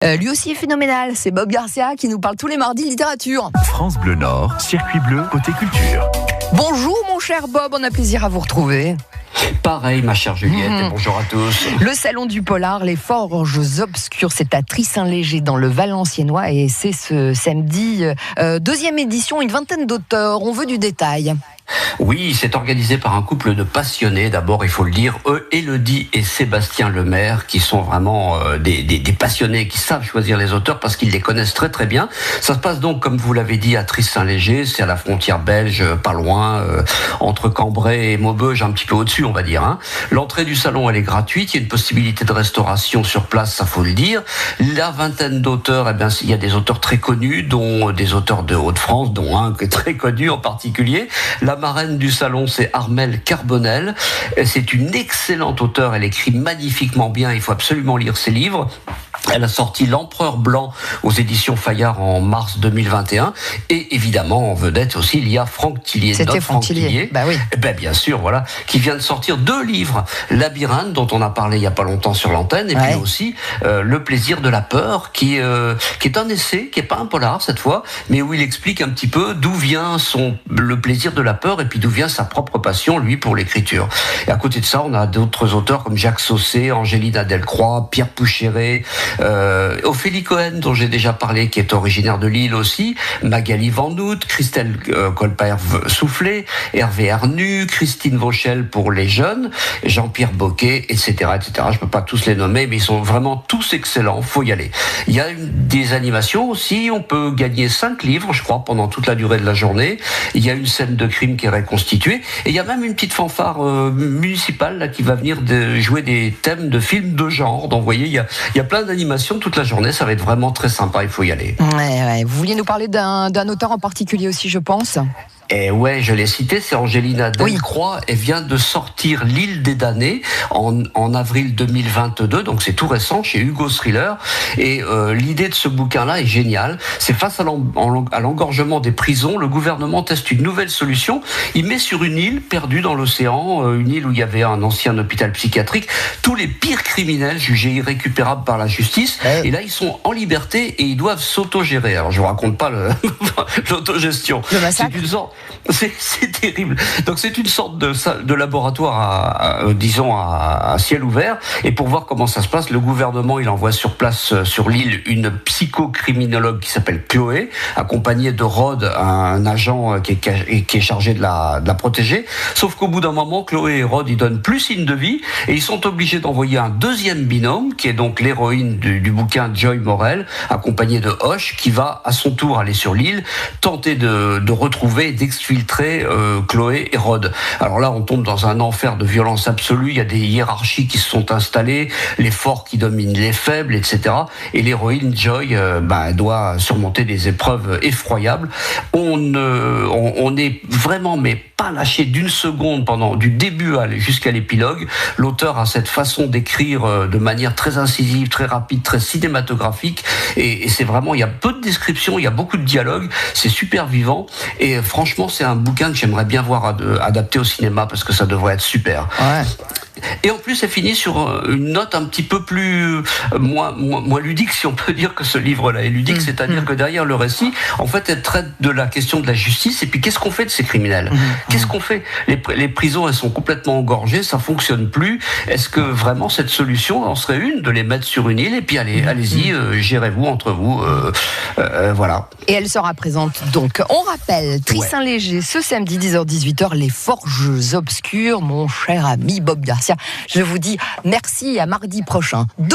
Lui aussi est phénoménal, c'est Bob Garcia qui nous parle tous les mardis de littérature. France Bleu Nord, circuit bleu côté culture. Bonjour mon cher Bob, on a plaisir à vous retrouver. Pareil ma chère Juliette, et bonjour à tous. Le salon du polar, les forges obscures, c'est à Tris-Saint-Léger dans le Valenciennois et c'est ce samedi, deuxième édition, une vingtaine d'auteurs, on veut du détail. Oui, c'est organisé par un couple de passionnés, d'abord il faut le dire, Élodie et Sébastien Lemaire, qui sont vraiment des passionnés, qui savent choisir les auteurs parce qu'ils les connaissent très très bien. Ça se passe donc, comme vous l'avez dit, à Tris-Saint-Léger, c'est à la frontière belge, pas loin, entre Cambrai et Maubeuge, un petit peu au-dessus on va dire. Hein. L'entrée du salon elle est gratuite, il y a une possibilité de restauration sur place, ça faut le dire. La vingtaine d'auteurs, eh bien, il y a des auteurs très connus, dont des auteurs de Hauts-de-France, dont un qui est très connu en particulier. La marraine du salon, c'est Armelle Carbonel. C'est une excellente auteure, elle écrit magnifiquement bien, il faut absolument lire ses livres. Elle a sorti L'Empereur Blanc aux éditions Fayard en mars 2021. Et évidemment, en vedette aussi, il y a Franck Tillier. C'était Franck Tillier. Bah oui. Ben, bien sûr, voilà. Qui vient de sortir 2 livres. Labyrinthe, dont on a parlé il y a pas longtemps sur l'antenne. Et puis aussi, Le plaisir de la peur, qui est un essai, qui est pas un polar cette fois, mais où il explique un petit peu d'où vient le plaisir de la peur et puis d'où vient sa propre passion, lui, pour l'écriture. Et à côté de ça, on a d'autres auteurs comme Jacques Saucé, Angélina Delcroix, Pierre Poucheret, Ophélie Cohen, dont j'ai déjà parlé, qui est originaire de Lille aussi, Magali Van Noot, Christelle Colpert-Soufflé, Hervé Arnu, Christine Vauchel pour les jeunes, Jean-Pierre Boquet, etc., etc. Je peux pas tous les nommer, mais ils sont vraiment tous excellents, faut y aller. Il y a des animations aussi, on peut gagner 5 livres, je crois, pendant toute la durée de la journée. Il y a une scène de crime qui est reconstituée, et il y a même une petite fanfare municipale là, qui va venir jouer des thèmes de films de genre. Donc vous voyez, il y a plein d'animations toute la journée, ça va être vraiment très sympa, il faut y aller. Ouais. Vous vouliez nous parler d'un auteur en particulier aussi, je pense. Et ouais, je l'ai cité, c'est Angélina Delcroix. Oui. Elle vient de sortir L'île des damnés en avril 2022, donc c'est tout récent, chez Hugo Thriller. Et l'idée de ce bouquin-là est géniale. C'est face à l'engorgement des prisons, le gouvernement teste une nouvelle solution. Il met sur une île perdue dans l'océan, une île où il y avait un ancien hôpital psychiatrique, tous les pires criminels jugés irrécupérables par la justice. Ouais. Et là, ils sont en liberté et ils doivent s'autogérer. Alors, je vous raconte pas l'autogestion. Le massacre. C'est terrible. Donc c'est une sorte de laboratoire à ciel ouvert. Et pour voir comment ça se passe, le gouvernement il envoie sur place sur l'île une psychocriminologue qui s'appelle Chloé, accompagnée de Rod, un agent qui est chargé de la protéger. Sauf qu'au bout d'un moment, Chloé et Rod ils donnent plus signe de vie et ils sont obligés d'envoyer un deuxième binôme qui est donc l'héroïne du bouquin Joy Morel, accompagnée de Hoche, qui va à son tour aller sur l'île, tenter de retrouver et d'exfiltrer Chloé et Rod. Alors là, on tombe dans un enfer de violence absolue. Il y a des hiérarchies qui se sont installées, les forts qui dominent les faibles, etc. Et l'héroïne Joy doit surmonter des épreuves effroyables. On est vraiment, mais pas lâché d'une seconde pendant du début jusqu'à l'épilogue. L'auteur a cette façon d'écrire de manière très incisive, très rapide, très cinématographique. Et c'est vraiment, il y a peu de descriptions, il y a beaucoup de dialogues. C'est super vivant. Et franchement, c'est un bouquin que j'aimerais bien voir adapté au cinéma parce que ça devrait être super. Ouais. Et en plus, elle finit sur une note un petit peu plus moins ludique, si on peut dire que ce livre-là est ludique, c'est-à-dire que derrière le récit, en fait, elle traite de la question de la justice et puis qu'est-ce qu'on fait de ces criminels ? Qu'est-ce qu'on fait ? Les prisons, elles sont complètement engorgées, ça fonctionne plus. Est-ce que vraiment cette solution en serait une de les mettre sur une île et puis allez-y, gérez-vous entre vous, voilà. Et elle sera présente donc. On rappelle, Tris-Saint-Léger, ce samedi 10h-18h, les forges obscures, mon cher ami Bob Garcia. Je vous dis merci, à mardi prochain.